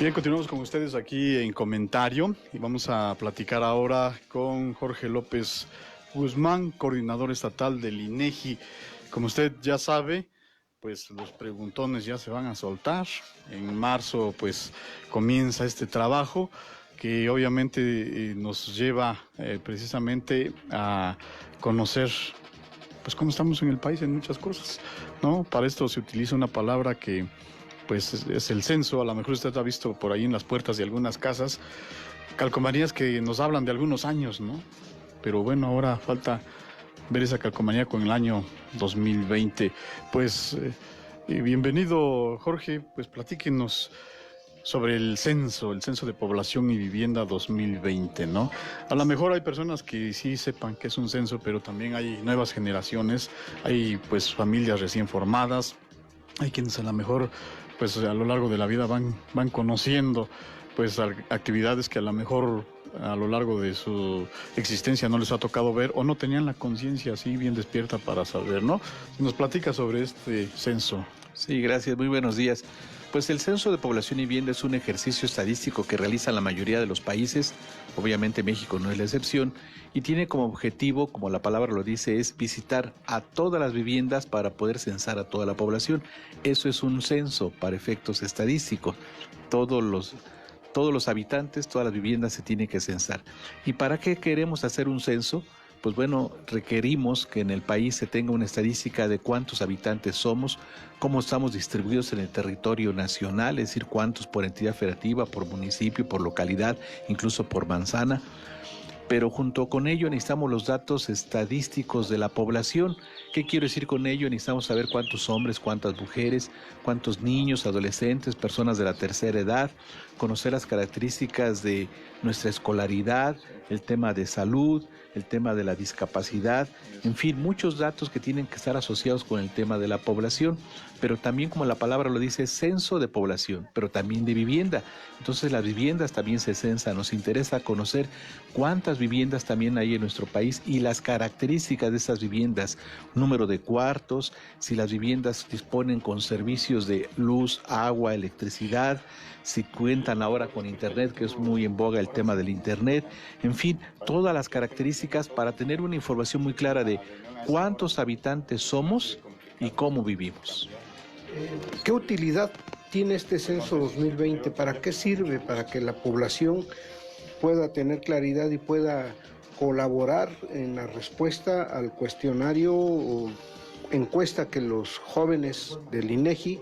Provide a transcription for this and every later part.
Bien, continuamos con ustedes aquí en comentario y vamos a platicar ahora con Jorge López Guzmán, coordinador estatal del INEGI. Como usted ya sabe, pues los preguntones ya se van a soltar. En marzo pues comienza este trabajo que obviamente nos lleva precisamente a conocer pues cómo estamos en el país en muchas cosas, ¿no? Para esto se utiliza una palabra que pues es el censo. A lo mejor usted ha visto por ahí en las puertas de algunas casas calcomanías que nos hablan de algunos años, ¿no? Pero bueno, ahora falta ver esa calcomanía con el año 2020. Pues bienvenido, Jorge, pues platíquenos sobre el censo de población y vivienda 2020, ¿no? A lo mejor hay personas que sí sepan que es un censo, pero también hay nuevas generaciones, hay pues familias recién formadas, hay quienes a lo mejor pues a lo largo de la vida van conociendo pues actividades que a lo mejor a lo largo de su existencia no les ha tocado ver o no tenían la conciencia así bien despierta para saber, ¿no? Nos platica sobre este censo. Sí, gracias, muy buenos días. Pues el Censo de Población y Vivienda es un ejercicio estadístico que realiza la mayoría de los países, obviamente México no es la excepción, y tiene como objetivo, como la palabra lo dice, es visitar a todas las viviendas para poder censar a toda la población. Eso es un censo para efectos estadísticos. Todos los habitantes, todas las viviendas se tienen que censar. ¿Y para qué queremos hacer un censo? Pues bueno, requerimos que en el país se tenga una estadística de cuántos habitantes somos, cómo estamos distribuidos en el territorio nacional, es decir, cuántos por entidad federativa, por municipio, por localidad, incluso por manzana. Pero junto con ello necesitamos los datos estadísticos de la población. ¿Qué quiero decir con ello? Necesitamos saber cuántos hombres, cuántas mujeres, cuántos niños, adolescentes, personas de la tercera edad, conocer las características de nuestra escolaridad, el tema de salud, el tema de la discapacidad, en fin, muchos datos que tienen que estar asociados con el tema de la población, pero también, como la palabra lo dice, censo de población, pero también de vivienda. Entonces las viviendas también se censan. Nos interesa conocer cuántas viviendas también hay en nuestro país y las características de esas viviendas, número de cuartos, si las viviendas disponen con servicios de luz, agua, electricidad, si cuentan ahora con internet, que es muy en boga el tema del internet, en fin, todas las características para tener una información muy clara de cuántos habitantes somos y cómo vivimos. ¿Qué utilidad tiene este censo 2020? ¿Para qué sirve? Para que la población pueda tener claridad y pueda colaborar en la respuesta al cuestionario o encuesta que los jóvenes del INEGI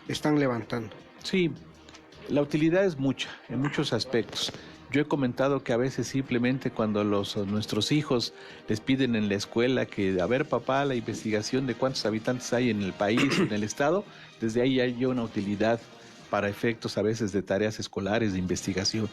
están levantando. Sí, la utilidad es mucha, en muchos aspectos. Yo he comentado que a veces simplemente cuando nuestros hijos les piden en la escuela que, a ver papá, la investigación de cuántos habitantes hay en el país, en el estado, desde ahí hay una utilidad para efectos a veces de tareas escolares, de investigación.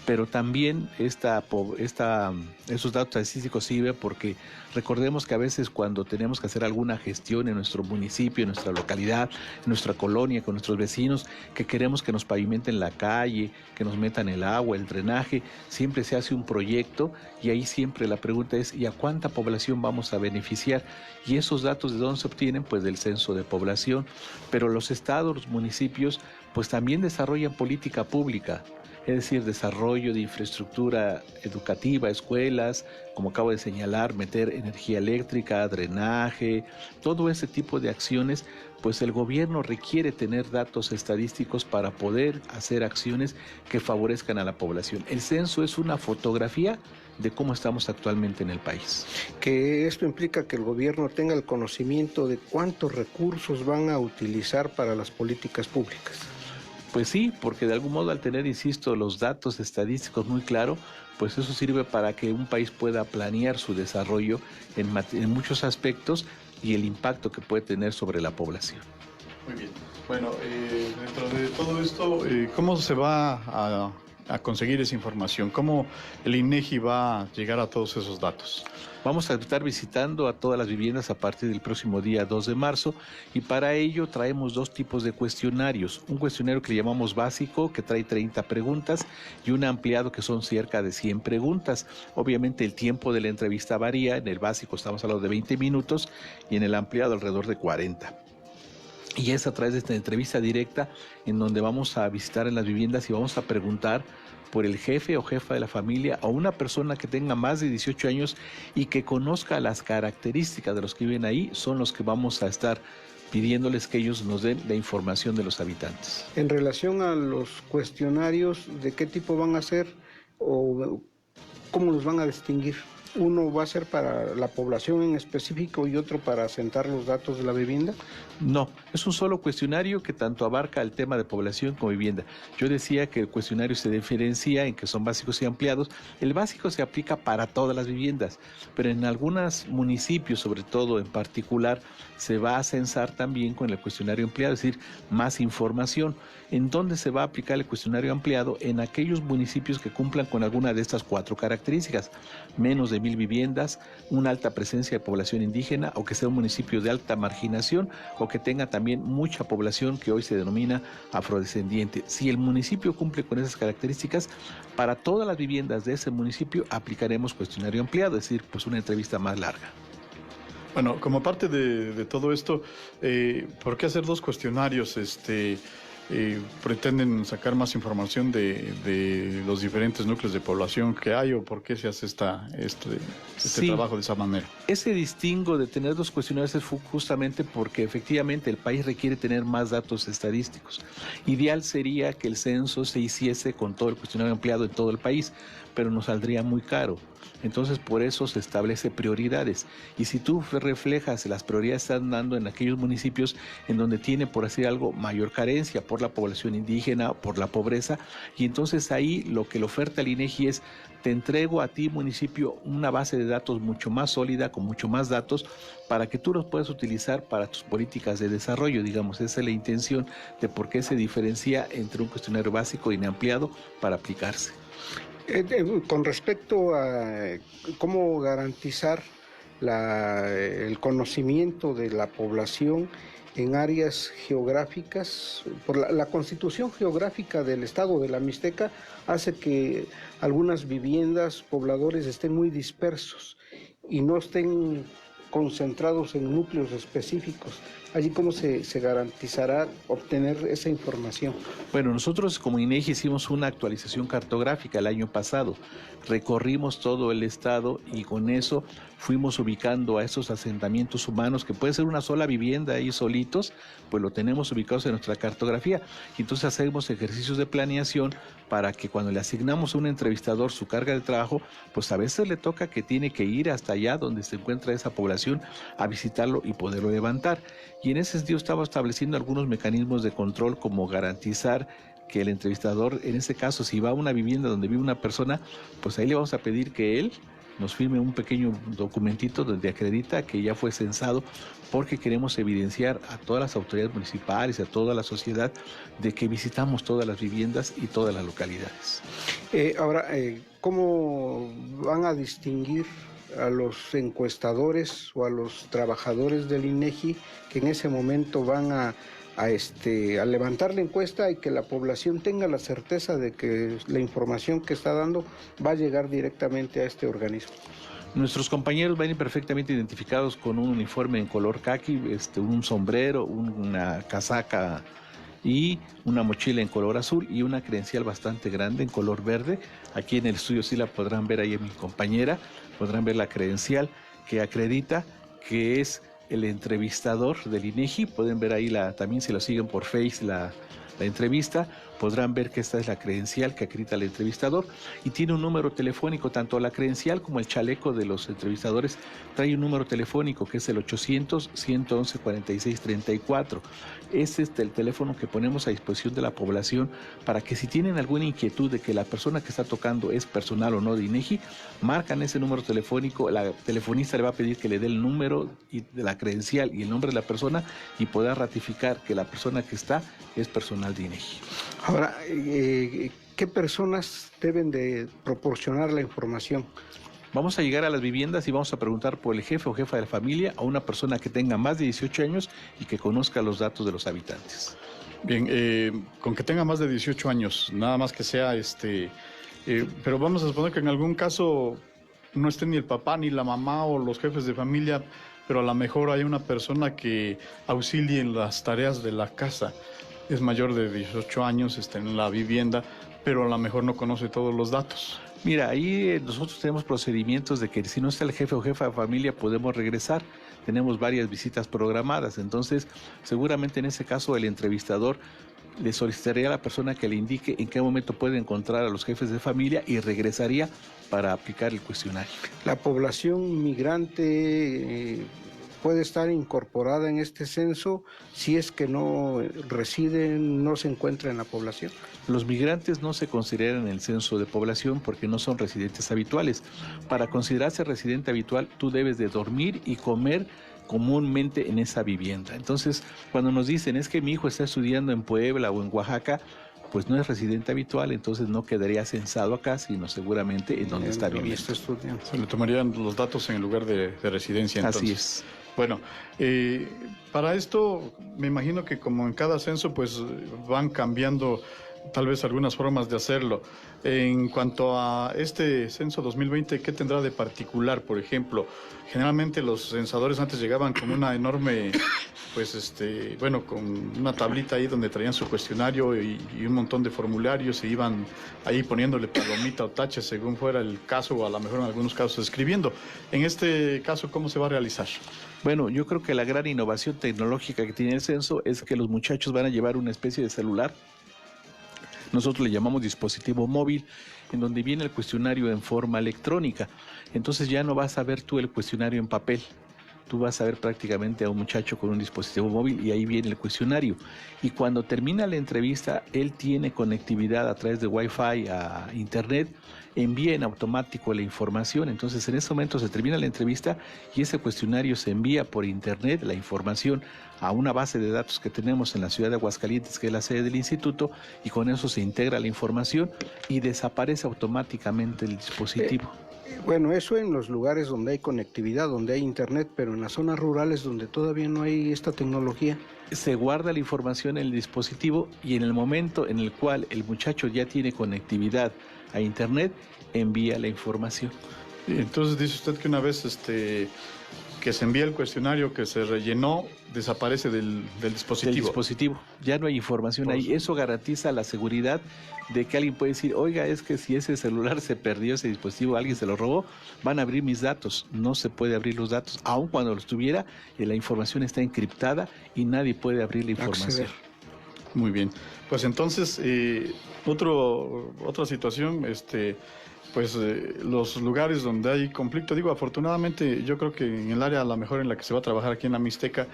Pero también esos datos estadísticos sirven porque recordemos que a veces cuando tenemos que hacer alguna gestión en nuestro municipio, en nuestra localidad, en nuestra colonia, con nuestros vecinos, que queremos que nos pavimenten la calle, que nos metan el agua, el drenaje, siempre se hace un proyecto y ahí siempre la pregunta es ¿y a cuánta población vamos a beneficiar? Y esos datos ¿de dónde se obtienen? Pues del censo de población. Pero los estados, los municipios, pues también desarrollan política pública, es decir, desarrollo de infraestructura educativa, escuelas, como acabo de señalar, meter energía eléctrica, drenaje, todo ese tipo de acciones, pues el gobierno requiere tener datos estadísticos para poder hacer acciones que favorezcan a la población. El censo es una fotografía de cómo estamos actualmente en el país. Que esto implica que el gobierno tenga el conocimiento de cuántos recursos van a utilizar para las políticas públicas. Pues sí, porque de algún modo al tener, insisto, los datos estadísticos muy claros, pues eso sirve para que un país pueda planear su desarrollo en muchos aspectos y el impacto que puede tener sobre la población. Muy bien. Bueno, dentro de todo esto, ¿cómo se va a conseguir esa información? ¿Cómo el INEGI va a llegar a todos esos datos? Vamos a estar visitando a todas las viviendas a partir del próximo día 2 de marzo y para ello traemos dos tipos de cuestionarios. Un cuestionario que le llamamos básico, que trae 30 preguntas, y un ampliado que son cerca de 100 preguntas. Obviamente el tiempo de la entrevista varía. En el básico estamos hablando de 20 minutos y en el ampliado alrededor de 40. y es a través de esta entrevista directa en donde vamos a visitar en las viviendas y vamos a preguntar por el jefe o jefa de la familia o una persona que tenga más de 18 años y que conozca las características de los que viven ahí, son los que vamos a estar pidiéndoles que ellos nos den la información de los habitantes. En relación a los cuestionarios, ¿de qué tipo van a ser o cómo los van a distinguir? ¿Uno va a ser para la población en específico y otro para asentar los datos de la vivienda? No, es un solo cuestionario que tanto abarca el tema de población como vivienda. Yo decía que el cuestionario se diferencia en que son básicos y ampliados. El básico se aplica para todas las viviendas, pero en algunos municipios, sobre todo en particular, se va a censar también con el cuestionario ampliado, es decir, más información. ¿En dónde se va a aplicar el cuestionario ampliado? En aquellos municipios que cumplan con alguna de estas 4 características: menos de 1000 viviendas, una alta presencia de población indígena, o que sea un municipio de alta marginación, o que tenga también mucha población que hoy se denomina afrodescendiente. Si el municipio cumple con esas características, para todas las viviendas de ese municipio aplicaremos cuestionario ampliado, es decir, pues una entrevista más larga. Bueno, como parte de todo esto, ¿por qué hacer 2 cuestionarios? ¿Pretenden sacar más información de los diferentes núcleos de población que hay, o por qué se hace este trabajo de esa manera? Ese distingo de tener 2 cuestionarios es justamente porque efectivamente el país requiere tener más datos estadísticos. Ideal sería que el censo se hiciese con todo el cuestionario ampliado en todo el país, pero nos saldría muy caro. Entonces, por eso se establece prioridades. Y si tú reflejas las prioridades que están dando en aquellos municipios en donde tiene, por así algo, mayor carencia por la población indígena, por la pobreza, y entonces ahí lo que le oferta el INEGI es: te entrego a ti, municipio, una base de datos mucho más sólida, con mucho más datos, para que tú los puedas utilizar para tus políticas de desarrollo. Digamos, esa es la intención de por qué se diferencia entre un cuestionario básico y ampliado para aplicarse. Con respecto a cómo garantizar el conocimiento de la población en áreas geográficas, por la constitución geográfica del estado de la Mixteca hace que algunas viviendas, pobladores estén muy dispersos y no estén concentrados en núcleos específicos. Allí, ¿cómo se garantizará obtener esa información? Bueno, nosotros como INEGI hicimos una actualización cartográfica el año pasado. Recorrimos todo el estado y con eso fuimos ubicando a esos asentamientos humanos, que puede ser una sola vivienda ahí solitos, pues lo tenemos ubicados en nuestra cartografía. Y entonces hacemos ejercicios de planeación para que cuando le asignamos a un entrevistador su carga de trabajo, pues a veces le toca que tiene que ir hasta allá donde se encuentra esa población a visitarlo y poderlo levantar. Y en ese sentido estamos estableciendo algunos mecanismos de control, como garantizar que el entrevistador, en ese caso, si va a una vivienda donde vive una persona, pues ahí le vamos a pedir que él nos firme un pequeño documentito donde acredita que ya fue censado, porque queremos evidenciar a todas las autoridades municipales y a toda la sociedad de que visitamos todas las viviendas y todas las localidades. Ahora, ¿cómo van a distinguir a los encuestadores o a los trabajadores del INEGI que en ese momento van a levantar la encuesta y que la población tenga la certeza de que la información que está dando va a llegar directamente a este organismo? Nuestros compañeros van a ir perfectamente identificados con un uniforme en color caqui, un sombrero, una casaca y una mochila en color azul y una credencial bastante grande en color verde. Aquí en el estudio sí la podrán ver, ahí a mi compañera, podrán ver la credencial que acredita que es el entrevistador del INEGI. Pueden ver ahí también, si lo siguen por Face, la entrevista, podrán ver que esta es la credencial que acredita al entrevistador y tiene un número telefónico. Tanto la credencial como el chaleco de los entrevistadores trae un número telefónico que es el 800-111-4634. Ese es el teléfono que ponemos a disposición de la población para que, si tienen alguna inquietud de que la persona que está tocando es personal o no de INEGI, marcan ese número telefónico. La telefonista le va a pedir que le dé el número de la credencial y el nombre de la persona y podrá ratificar que la persona que está es personal de INEGI. Ahora, ¿qué personas deben de proporcionar la información? Vamos a llegar a las viviendas y vamos a preguntar por el jefe o jefa de la familia, a una persona que tenga más de 18 años y que conozca los datos de los habitantes. Bien, con que tenga más de 18 años, nada más que sea pero vamos a suponer que en algún caso no esté ni el papá ni la mamá o los jefes de familia, pero a lo mejor hay una persona que auxilie en las tareas de la casa. Es mayor de 18 años, está en la vivienda, pero a lo mejor no conoce todos los datos. Mira, ahí nosotros tenemos procedimientos de que si no está el jefe o jefa de familia podemos regresar. Tenemos varias visitas programadas, entonces seguramente en ese caso el entrevistador le solicitaría a la persona que le indique en qué momento puede encontrar a los jefes de familia y regresaría para aplicar el cuestionario. La población migrante puede estar incorporada en este censo si es que no reside, no se encuentra en la población. Los migrantes no se consideran en el censo de población porque no son residentes habituales. Para considerarse residente habitual, tú debes de dormir y comer comúnmente en esa vivienda. Entonces, cuando nos dicen es que mi hijo está estudiando en Puebla o en Oaxaca, pues no es residente habitual, entonces no quedaría censado acá, sino seguramente en donde está viviendo. Se le tomarían los datos en el lugar de residencia. Entonces. Así es. Bueno, para esto me imagino que como en cada censo pues van cambiando tal vez algunas formas de hacerlo. En cuanto a este censo 2020, ¿qué tendrá de particular? Por ejemplo, generalmente los censadores antes llegaban con una enorme, pues con una tablita ahí donde traían su cuestionario y un montón de formularios, y iban ahí poniéndole palomita o tache según fuera el caso, o a lo mejor en algunos casos escribiendo. En este caso, ¿cómo se va a realizar? Bueno, yo creo que la gran innovación tecnológica que tiene el censo es que los muchachos van a llevar una especie de celular. Nosotros le llamamos dispositivo móvil, en donde viene el cuestionario en forma electrónica. Entonces ya no vas a ver tú el cuestionario en papel. Tú vas a ver prácticamente a un muchacho con un dispositivo móvil y ahí viene el cuestionario. Y cuando termina la entrevista, él tiene conectividad a través de Wi-Fi a Internet, envía en automático la información. Entonces en ese momento se termina la entrevista y ese cuestionario se envía por Internet, la información, a una base de datos que tenemos en la ciudad de Aguascalientes, que es la sede del instituto, y con eso se integra la información y desaparece automáticamente el dispositivo. Bueno, eso en los lugares donde hay conectividad, donde hay internet, pero en las zonas rurales donde todavía no hay esta tecnología. Se guarda la información en el dispositivo y en el momento en el cual el muchacho ya tiene conectividad a internet, envía la información. Entonces dice usted que una vez que se envía el cuestionario que se rellenó, desaparece del dispositivo. Del dispositivo. Ya no hay información ahí. Eso garantiza la seguridad de que alguien puede decir, oiga, es que si ese celular se perdió, ese dispositivo, alguien se lo robó, van a abrir mis datos. No se puede abrir los datos, aun cuando los tuviera, la información está encriptada y nadie puede abrir la información. Muy bien. Pues entonces, otra situación, los lugares donde hay conflicto, afortunadamente yo creo que en el área a lo mejor en la que se va a trabajar aquí en la Mixteca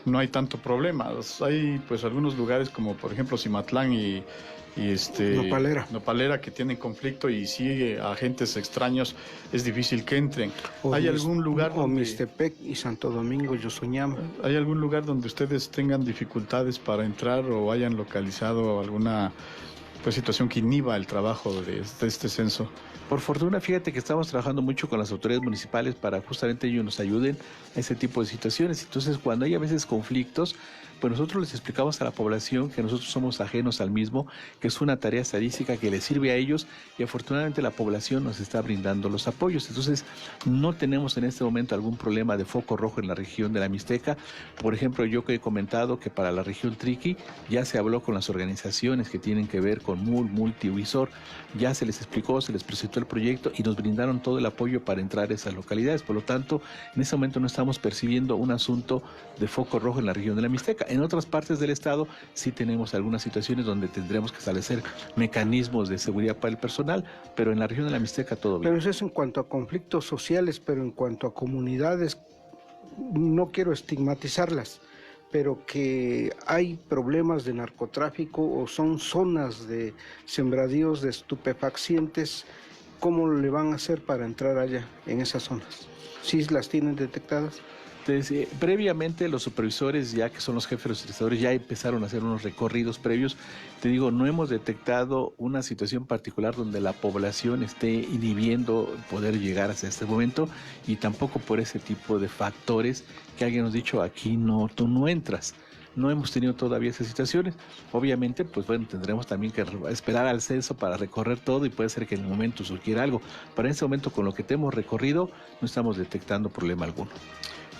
no hay tanto problema. Hay pues algunos lugares como por ejemplo Cimatlán y Nopalera que tienen conflicto y si agentes extraños es difícil que entren. ¿Hay algún lugar donde Mixtepec y Santo Domingo, Yosoñama? ¿Hay algún lugar donde ustedes tengan dificultades para entrar o hayan localizado alguna situación que inhiba el trabajo de este censo? Por fortuna, fíjate que estamos trabajando mucho con las autoridades municipales para justamente ellos nos ayuden a ese tipo de situaciones. Entonces, cuando hay a veces conflictos, pues nosotros les explicamos a la población que nosotros somos ajenos al mismo, que es una tarea estadística que les sirve a ellos y afortunadamente la población nos está brindando los apoyos. Entonces, no tenemos en este momento algún problema de foco rojo en la región de la Mixteca. Por ejemplo, yo que he comentado que para la región Triqui ya se habló con las organizaciones que tienen que ver con Multivisor, ya se les explicó, se les presentó el proyecto y nos brindaron todo el apoyo para entrar a esas localidades. Por lo tanto, en este momento no estamos percibiendo un asunto de foco rojo en la región de la Mixteca. En otras partes del estado sí tenemos algunas situaciones donde tendremos que establecer mecanismos de seguridad para el personal, pero en la región de la Mixteca todo bien. Pero eso es en cuanto a conflictos sociales, pero en cuanto a comunidades, no quiero estigmatizarlas, pero que hay problemas de narcotráfico o son zonas de sembradíos de estupefacientes, ¿cómo le van a hacer para entrar allá en esas zonas? ¿Sí las tienen detectadas? Entonces, previamente los supervisores, ya que son los jefes de los administradores, ya empezaron a hacer unos recorridos previos. Te digo, no hemos detectado una situación particular donde la población esté inhibiendo poder llegar hasta este momento y tampoco por ese tipo de factores que alguien nos ha dicho, aquí no, tú no entras. No hemos tenido todavía esas situaciones. Obviamente, pues bueno, tendremos también que esperar al censo para recorrer todo y puede ser que en el momento surgiera algo. Pero en este momento, con lo que te hemos recorrido, no estamos detectando problema alguno.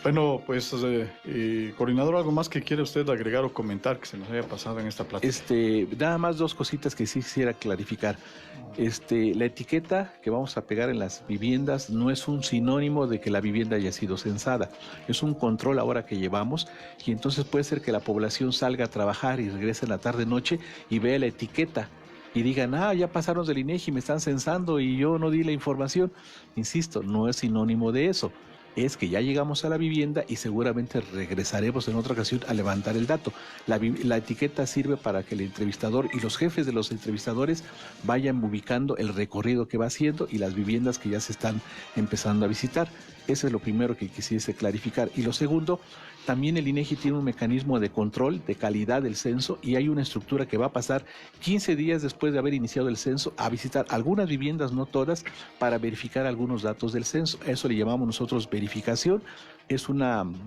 Bueno, pues, coordinador, ¿algo más que quiere usted agregar o comentar que se nos haya pasado en esta plática? Nada más dos cositas que sí quisiera clarificar. La etiqueta que vamos a pegar en las viviendas no es un sinónimo de que la vivienda haya sido censada. Es un control ahora que llevamos y entonces puede ser que la población salga a trabajar y regrese en la tarde-noche y vea la etiqueta y digan, ya pasaron del INEGI, me están censando y yo no di la información. Insisto, no es sinónimo de eso. Es que ya llegamos a la vivienda y seguramente regresaremos en otra ocasión a levantar el dato. La etiqueta sirve para que el entrevistador y los jefes de los entrevistadores vayan ubicando el recorrido que va haciendo y las viviendas que ya se están empezando a visitar. Eso es lo primero que quisiese clarificar. Y lo segundo, también el INEGI tiene un mecanismo de control de calidad del censo y hay una estructura que va a pasar 15 días después de haber iniciado el censo a visitar algunas viviendas, no todas, para verificar algunos datos del censo. Eso le llamamos nosotros verificación. Es un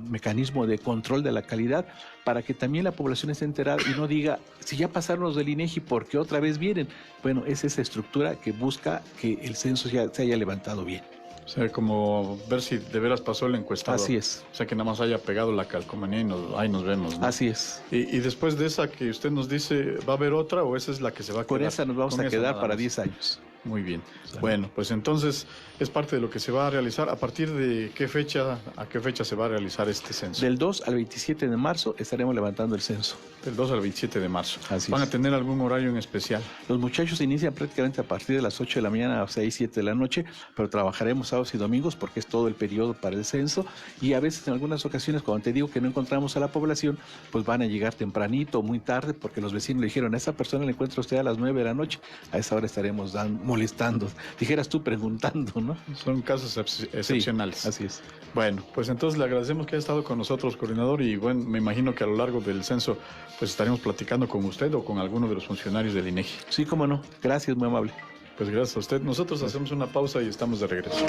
mecanismo de control de la calidad para que también la población esté enterada y no diga, si ya pasaron los del INEGI, ¿por qué otra vez vienen? Bueno, es esa estructura que busca que el censo ya se haya levantado bien. O sea, como ver si de veras pasó el encuestador. Así es. O sea, que nada más haya pegado la calcomanía y ahí nos vemos, ¿no? Así es. Y después de esa que usted nos dice, ¿va a haber otra o esa es la que se va a quedar? Con esa nos vamos a quedar para 10 años. Muy bien. Bueno, pues entonces es parte de lo que se va a realizar. ¿A partir de qué fecha, a qué fecha se va a realizar este censo? Del 2 al 27 de marzo estaremos levantando el censo. Del 2 al 27 de marzo. Así ¿Van es. a tener algún horario en especial? Los muchachos inician prácticamente a partir de las 8 de la mañana a 6, 7 de la noche, pero trabajaremos sábados y domingos porque es todo el periodo para el censo y a veces en algunas ocasiones cuando te digo que no encontramos a la población, pues van a llegar tempranito o muy tarde porque los vecinos le dijeron, a esa persona le encuentra usted a las 9 de la noche, a esa hora estaremos molestando. Dijeras tú preguntando, ¿no? Son casos excepcionales. Sí, así es. Bueno, pues entonces le agradecemos que haya estado con nosotros, coordinador, y bueno, me imagino que a lo largo del censo pues estaremos platicando con usted o con alguno de los funcionarios del INEGI. Sí, cómo no. Gracias, muy amable. Pues gracias a usted. Nosotros hacemos una pausa y estamos de regreso.